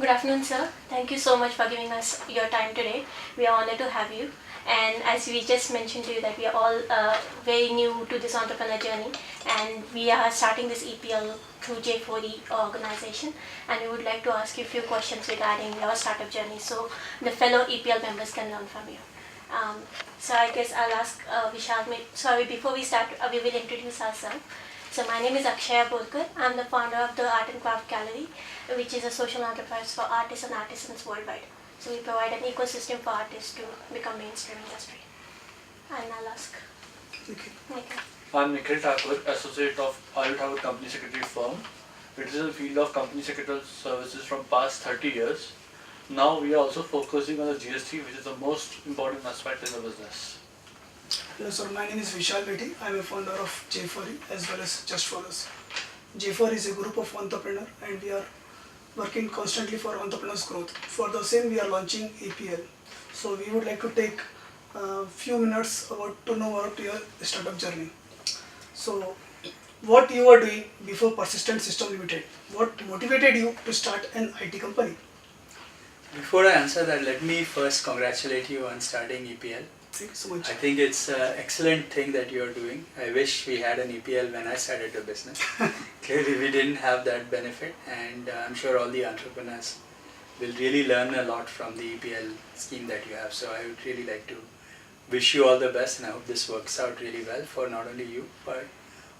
Good afternoon, sir. Thank you so much for giving us your time today. We are honored to have you. And as we just mentioned to you that we are all very new to this entrepreneur journey, and we are starting this EPL through J4E organization, and we would like to ask you a few questions regarding your startup journey so the fellow EPL members can learn from you. So I guess I'll ask Vishal. Sorry, before we start, we will introduce ourselves. So my name is Akshaya Borkar. I'm the founder of the Art and Craft Gallery, which is a social enterprise for artists and artisans worldwide. So we provide an ecosystem for artists to become mainstream industry. And I'll ask Nikhil. I'm Nikhil Thakur, associate of Anand Deshpande Company Secretary firm. It is a field of company secretarial services from past 30 years. Now we are also focusing on the GST, which is the most important aspect in the business. Hello sir, my name is Vishal Methi. I am a founder of J4E as well as Just For Us. J4 is a group of entrepreneurs and we are working constantly for entrepreneurs' growth. For the same, we are launching EPL. So we would like to take a few minutes to know about your startup journey. So what you were doing before Persistent System Limited? What motivated you to start an IT company? Before I answer that, let me first congratulate you on starting EPL. Thank you so much. I think it's an excellent thing that you are doing. I wish we had an EPL when I started the business. Clearly we didn't have that benefit, and I'm sure all the entrepreneurs will really learn a lot from the EPL scheme that you have. So I would really like to wish you all the best, and I hope this works out really well for not only you but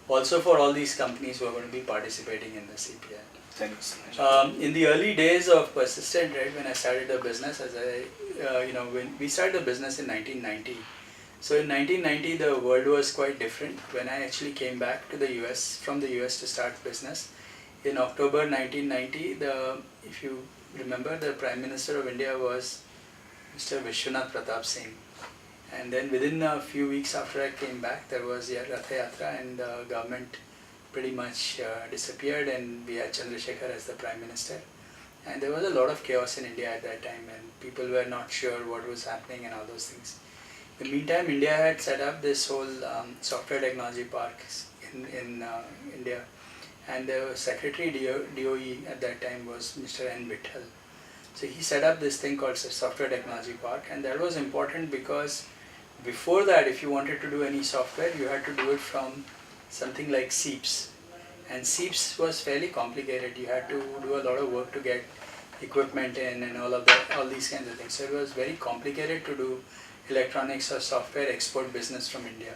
also for all these companies who are going to be participating in this EPL. Thank you so much. In the early days of Persistent, right, when I started the business, when we started the business in 1990. So in 1990, the world was quite different. When I actually came back to the US, from the US to start business, in October 1990, if you remember, the Prime Minister of India was Mr. Vishwanath Pratap Singh. And then within a few weeks after I came back, there was Rath Yatra, and the government pretty much disappeared, and we had Chandrasekhar as the Prime Minister. And there was a lot of chaos in India at that time, and people were not sure what was happening and all those things. In the meantime, India had set up this whole software technology parks in India, and the Secretary DOE at that time was Mr. N. Vittal. So he set up this thing called Software Technology Park, and that was important because before that, if you wanted to do any software, you had to do it from something like SEEPs, and SEEPs was fairly complicated. You had to do a lot of work to get equipment in and all these kinds of things. So it was very complicated to do electronics or software export business from India.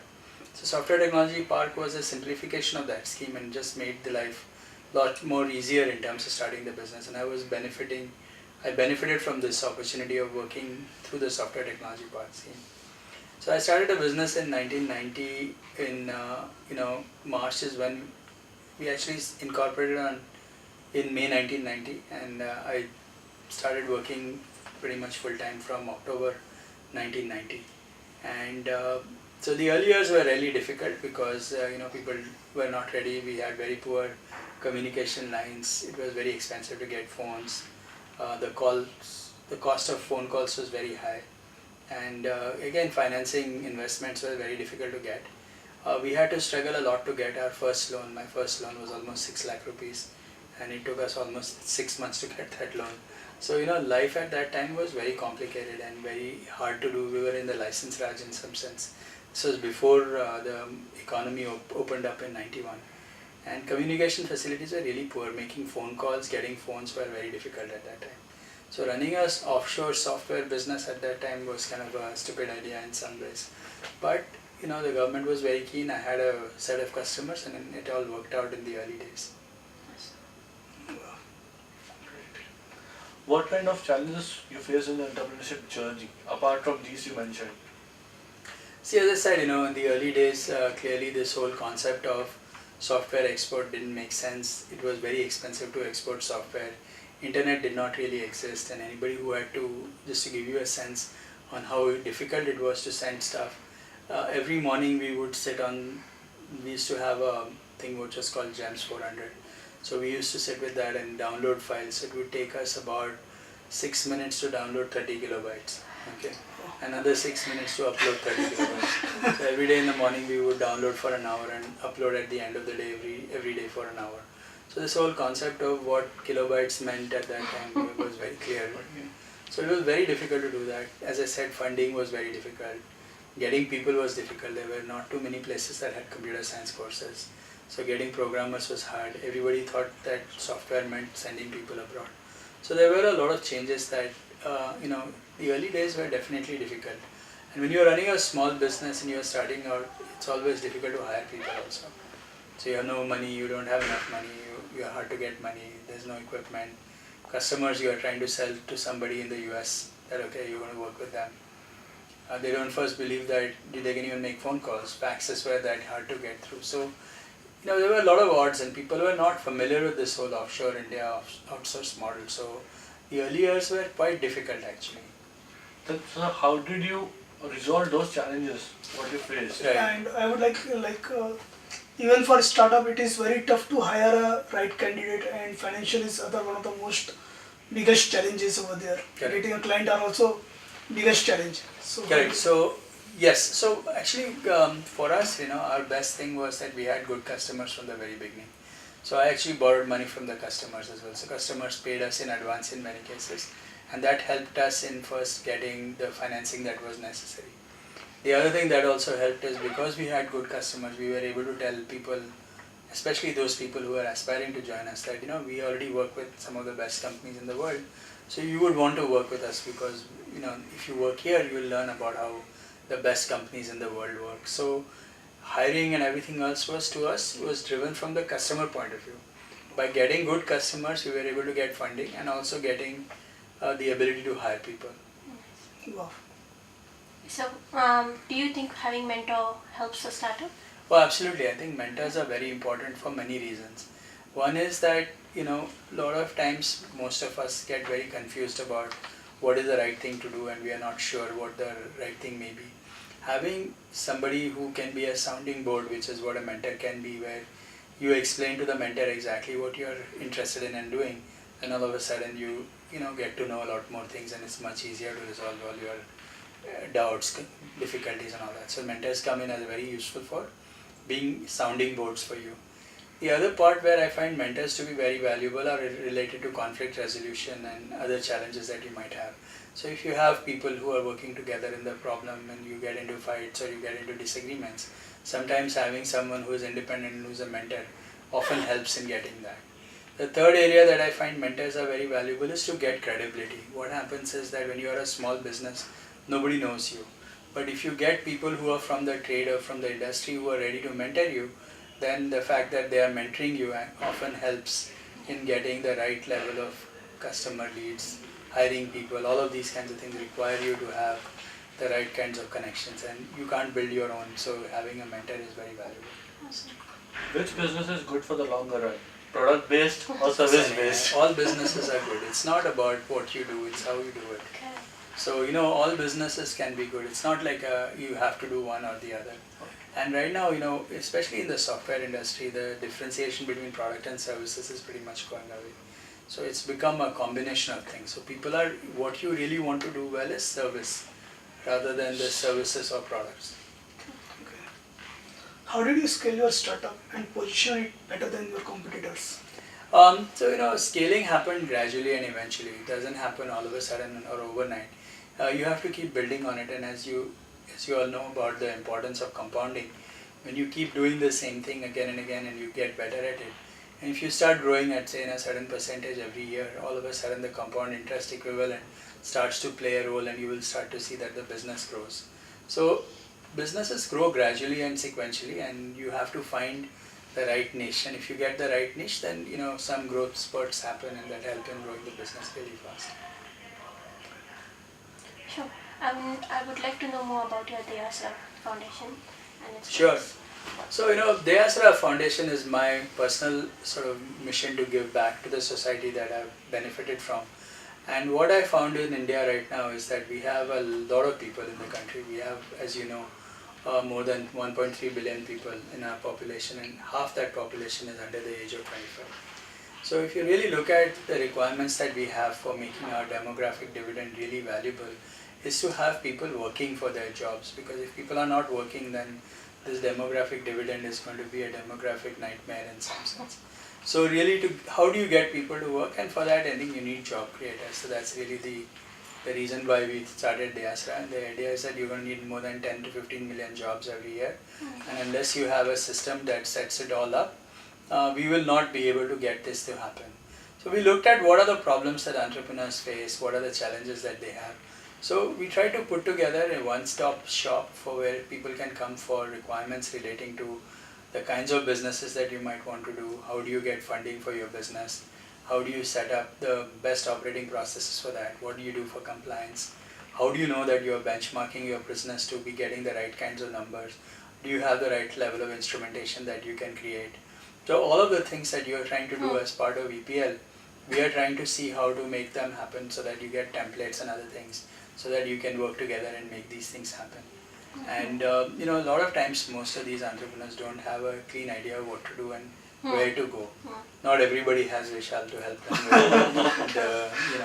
So Software Technology Park was a simplification of that scheme and just made the life a lot more easier in terms of starting the business. And I benefited from this opportunity of working through the Software Technology Park scheme. So I started a business in 1990. In March is when we actually incorporated in May 1990, and I started working pretty much full time from October 1990. And so the early years were really difficult because people were not ready. We had very poor communication lines. It was very expensive to get phones. The cost of phone calls was very high. And again, financing investments were very difficult to get. We had to struggle a lot to get our first loan. My first loan was almost 6 lakh rupees, and it took us almost 6 months to get that loan. So life at that time was very complicated and very hard to do. We were in the license raj in some sense. This was before the economy opened up in 91, and communication facilities were really poor. Making phone calls, getting phones were very difficult at that time. So running a offshore software business at that time was kind of a stupid idea in some ways. But the government was very keen. I had a set of customers, and it all worked out in the early days. What kind of challenges you face in the entrepreneurship journey, apart from these you mentioned? See, as I said, in the early days, clearly this whole concept of software export didn't make sense. It was very expensive to export software. Internet did not really exist, and anybody who had to, just to give you a sense on how difficult it was to send stuff, every morning we used to have a thing which was called GEMS 400. So we used to sit with that and download files. It would take us about 6 minutes to download 30 kilobytes. Okay, another 6 minutes to upload 30 kilobytes. So every day in the morning we would download for an hour and upload at the end of the day every day for an hour. So this whole concept of what kilobytes meant at that time was very clear. So it was very difficult to do that. As I said, funding was very difficult. Getting people was difficult. There were not too many places that had computer science courses. So getting programmers was hard. Everybody thought that software meant sending people abroad. So there were a lot of changes that, the early days were definitely difficult. And when you're running a small business and you're starting out, it's always difficult to hire people also. So you have no money, you don't have enough money, you're hard to get money, there's no equipment. Customers you are trying to sell to somebody in the US, that okay, you're going to work with them. They don't first believe that they can even make phone calls. Faxes were that hard to get through. So, there were a lot of odds and people were not familiar with this whole offshore India outsource model. So the early years were quite difficult actually. So how did you resolve those challenges? What you faced? Right. And I would like even for startup, it is very tough to hire a right candidate, and financial is one of the most biggest challenges over there. Correct. Getting a client are also biggest challenge. So Correct. So yes. So actually, for us, our best thing was that we had good customers from the very beginning. So I actually borrowed money from the customers as well. So customers paid us in advance in many cases, and that helped us in first getting the financing that was necessary. The other thing that also helped is because we had good customers, we were able to tell people, especially those people who are aspiring to join us, that we already work with some of the best companies in the world. So you would want to work with us because if you work here, you will learn about how the best companies in the world work. So hiring and everything else was driven from the customer point of view. By getting good customers, we were able to get funding and also getting the ability to hire people. wow. So, do you think having mentor helps a startup? Oh, absolutely. I think mentors are very important for many reasons. One is that, a lot of times most of us get very confused about what is the right thing to do and we are not sure what the right thing may be. Having somebody who can be a sounding board, which is what a mentor can be, where you explain to the mentor exactly what you're interested in and doing, and all of a sudden you get to know a lot more things and it's much easier to resolve all your doubts, difficulties and all that. So mentors come in as very useful for being sounding boards for you. The other part where I find mentors to be very valuable are related to conflict resolution and other challenges that you might have. So if you have people who are working together in the problem and you get into fights or you get into disagreements, sometimes having someone who is independent and who is a mentor often helps in getting that. The third area that I find mentors are very valuable is to get credibility. What happens is that when you are a small business, nobody knows you. But if you get people who are from the trade or from the industry who are ready to mentor you, then the fact that they are mentoring you often helps in getting the right level of customer leads, hiring people. All of these kinds of things require you to have the right kinds of connections, and you can't build your own, so having a mentor is very valuable. Awesome. Which business is good for the longer run? Product based or service based? All businesses are good. It's not about what you do, it's how you do it. Okay. So, all businesses can be good. It's not like you have to do one or the other. And right now, especially in the software industry, the differentiation between product and services is pretty much going away. So it's become a combination of things. So what you really want to do well is service rather than the services or products. Okay. How did you scale your startup and position it better than your competitors? So, scaling happened gradually and eventually. It doesn't happen all of a sudden or overnight. You have to keep building on it, and as you all know about the importance of compounding, when you keep doing the same thing again and again and you get better at it, and if you start growing at say in a certain percentage every year, all of a sudden the compound interest equivalent starts to play a role and you will start to see that the business grows. So businesses grow gradually and sequentially, and you have to find the right niche, and if you get the right niche, then some growth spurts happen and that help in growing the business really fast. Sure. I would like to know more about your Dayasra Foundation and its Sure. goals. So, Dayasra Foundation is my personal sort of mission to give back to the society that I've benefited from. And what I found in India right now is that we have a lot of people in the country. We have, as you know, more than 1.3 billion people in our population, and half that population is under the age of 25. So if you really look at the requirements that we have for making our demographic dividend really valuable, is to have people working for their jobs, because if people are not working, then this demographic dividend is going to be a demographic nightmare in some sense. So really, how do you get people to work? And for that, I think you need job creators. So that's really the reason why we started Diasra. And the idea is that you're going to need more than 10 to 15 million jobs every year. And unless you have a system that sets it all up, we will not be able to get this to happen. So we looked at what are the problems that entrepreneurs face, what are the challenges that they have. So we try to put together a one-stop shop for where people can come for requirements relating to the kinds of businesses that you might want to do, how do you get funding for your business, how do you set up the best operating processes for that, what do you do for compliance, how do you know that you're benchmarking your business to be getting the right kinds of numbers, do you have the right level of instrumentation that you can create. So all of the things that you're trying to do as part of EPL, we are trying to see how to make them happen so that you get templates and other things so that you can work together and make these things happen. And a lot of times most of these entrepreneurs don't have a clean idea of what to do and where to go. Not everybody has Vishal to help them with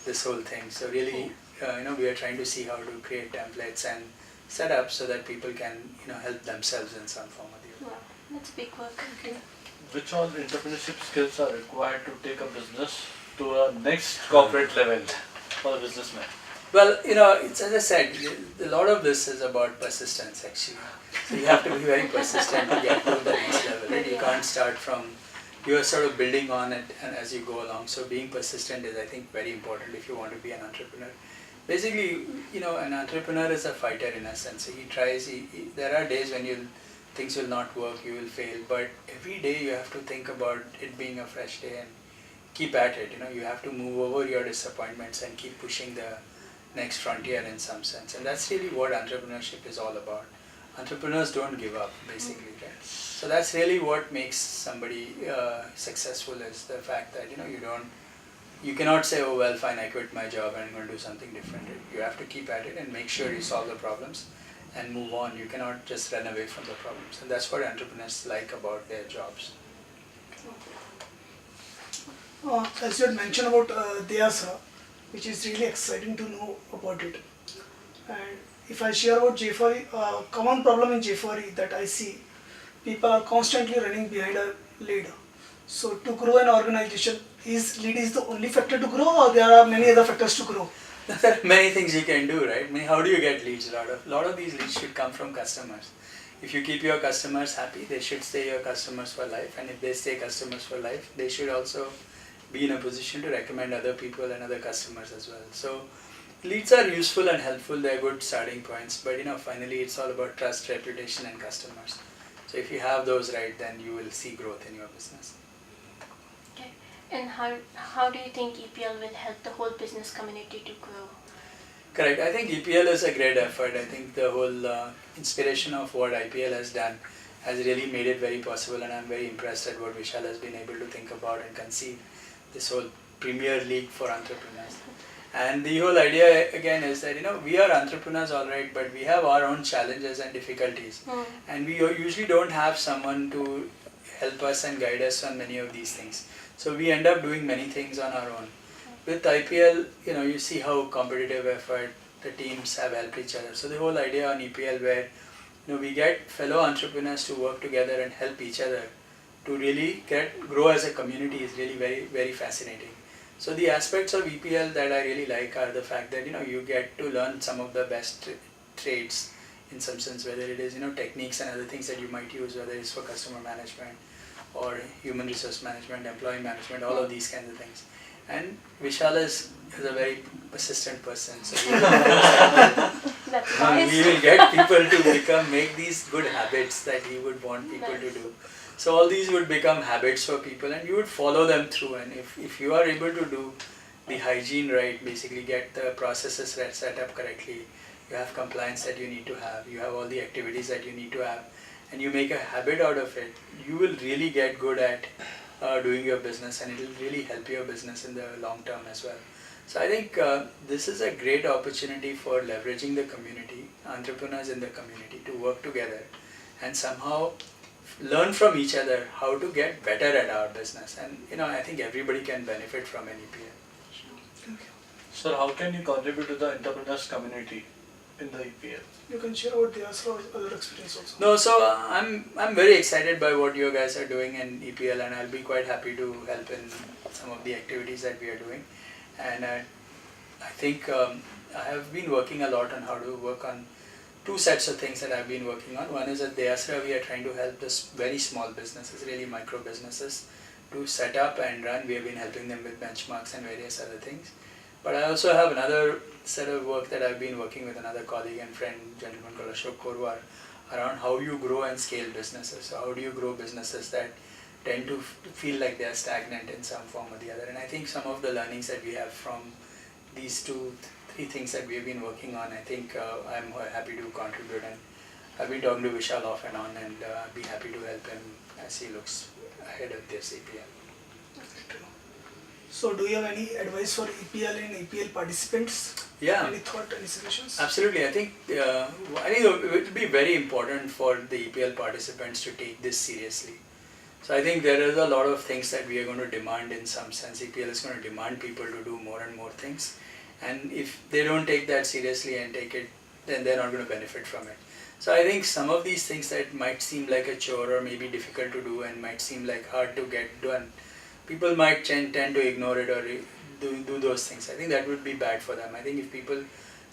this whole thing. So really, we are trying to see how to create templates and set up so that people can help themselves in some form or the other. Wow, that's big work. Okay. Which all entrepreneurship skills are required to take a business to a next corporate level for a businessman? Well, it's as I said, a lot of this is about persistence actually. So you have to be very persistent to get to the next level. Right? You can't start from, you're sort of building on it and as you go along. So being persistent is, I think, very important if you want to be an entrepreneur. Basically, an entrepreneur is a fighter in a sense. So he tries, there are days when things will not work, you will fail, but every day you have to think about it being a fresh day and keep at it. You have to move over your disappointments and keep pushing the next frontier in some sense, and that's really what entrepreneurship is all about. Entrepreneurs don't give up, basically, right? So that's really what makes somebody successful, is the fact that you cannot say, oh well, fine, I quit my job and I'm going to do something different. You have to keep at it and make sure you solve the problems and move on. You cannot just run away from the problems, and that's what entrepreneurs like about their jobs. As you had mentioned about Diasra, which is really exciting to know about it. And if I share about J4E, common problem in J4E that I see, people are constantly running behind a lead. So to grow an organization, lead is the only factor to grow, or there are many other factors to grow? There are many things you can do, right? I mean, how do you get leads? A lot of these leads should come from customers. If you keep your customers happy, they should stay your customers for life, and if they stay customers for life, they should also be in a position to recommend other people and other customers as well. So leads are useful and helpful, they're good starting points, but finally it's all about trust, reputation and customers. So if you have those right, then you will see growth in your business. Okay. And how do you think EPL will help the whole business community to grow? Correct. I think EPL is a great effort. I think the whole inspiration of what IPL has done has really made it very possible, and I'm very impressed at what Vishal has been able to think about and conceive this whole Premier League for entrepreneurs. And the whole idea again is that we are entrepreneurs, all right, but we have our own challenges and difficulties, and we usually don't have someone to help us and guide us on many of these things. So we end up doing many things on our own. With IPL, you see how competitive effort the teams have helped each other. So the whole idea on EPL where we get fellow entrepreneurs to work together and help each other to really grow as a community is really very, very fascinating. So the aspects of EPL that I really like are the fact that you get to learn some of the best trades in some sense, whether it is techniques and other things that you might use, whether it's for customer management or human resource management, employee management, all of these kinds of things. And Vishal is a very persistent person, so we will get people to make these good habits that he would want people to do. So all these would become habits for people, and you would follow them through. And if you are able to do the hygiene right, basically get the processes set up correctly, you have compliance that you need to have, you have all the activities that you need to have, and you make a habit out of it, you will really get good at doing your business, and it will really help your business in the long term as well. So I think this is a great opportunity for leveraging the community, entrepreneurs in the community, to work together and somehow learn from each other how to get better at our business. And I think everybody can benefit from an EPL. Sir, how can you contribute to the entrepreneurs community? in the EPL. You can share about theirs or other experience also. No, so I'm very excited by what you guys are doing in EPL, and I'll be quite happy to help in some of the activities that we are doing. And I think I have been working a lot on how to work on two sets of things that I've been working on. One is at Deyasra, we are trying to help this very small businesses, really micro businesses, to set up and run. We have been helping them with benchmarks and various other things. But I also have another set of work that I've been working with another colleague and friend, gentleman called Ashok Korwar, around how you grow and scale businesses. So how do you grow businesses that tend to feel like they are stagnant in some form or the other. And I think some of the learnings that we have from these three things that we have been working on, I think I'm happy to contribute. And I've been talking to Vishal off and on, and I'll be happy to help him as he looks ahead of this EPL. So do you have any advice for EPL and EPL participants? Yeah. Any thought, any suggestions? Absolutely. I think it will be very important for the EPL participants to take this seriously. So I think there is a lot of things that we are going to demand in some sense. EPL is going to demand people to do more and more things. And if they don't take that seriously and take it, then they're not going to benefit from it. So I think some of these things that might seem like a chore or maybe difficult to do and might seem like hard to get done, people might tend to ignore it or do those things. I think that would be bad for them. I think if people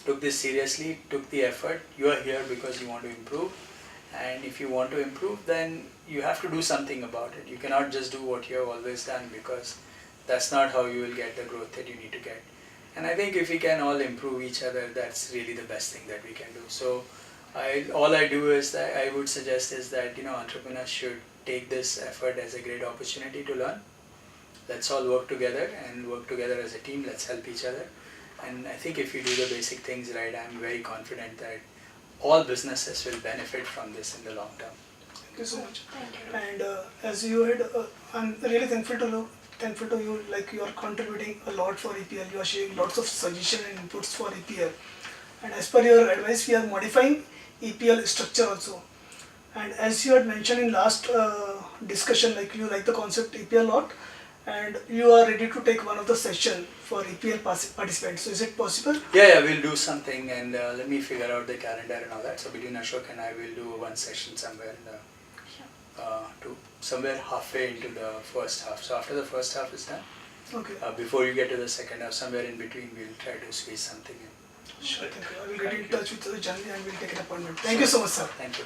took this seriously, took the effort, you are here because you want to improve. And if you want to improve, then you have to do something about it. You cannot just do what you have always done, because that's not how you will get the growth that you need to get. And I think if we can all improve each other, that's really the best thing that we can do. So all I do is that I would suggest is that entrepreneurs should take this effort as a great opportunity to learn. Let's all work together and work together as a team. Let's help each other. And I think if you do the basic things right, I'm very confident that all businesses will benefit from this in the long term. Thank you so much. Thank you. And as you had, I'm really thankful to you. Like, you are contributing a lot for EPL. You are sharing lots of suggestions and inputs for EPL. And as per your advice, we are modifying EPL structure also. And as you had mentioned in last discussion, like, you like the concept EPL a lot, and you are ready to take one of the session for EPL participants. So is it possible? Yeah, we'll do something, and let me figure out the calendar and all that. So between Ashok and I will do one session somewhere in the somewhere halfway into the first half. So after the first half is done, Okay. before you get to the second half, somewhere in between, we'll try to squeeze something in. Sure, thank you. I will get in touch with Janvi and we'll take an appointment. Thank you so much, sir. Thank you.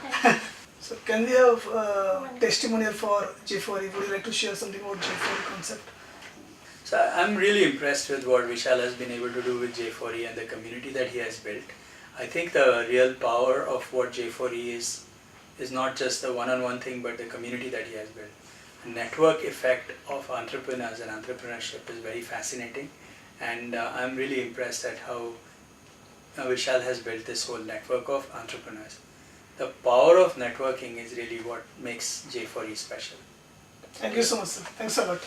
So can we have testimonial for J4E? Would you like to share something about J4E concept? So I'm really impressed with what Vishal has been able to do with J4E and the community that he has built. I think the real power of what J4E is not just the one-on-one thing, but the community that he has built. The network effect of entrepreneurs and entrepreneurship is very fascinating, and I'm really impressed at how Vishal has built this whole network of entrepreneurs. The power of networking is really what makes J4E special. Thank you so much, sir. Thanks a lot.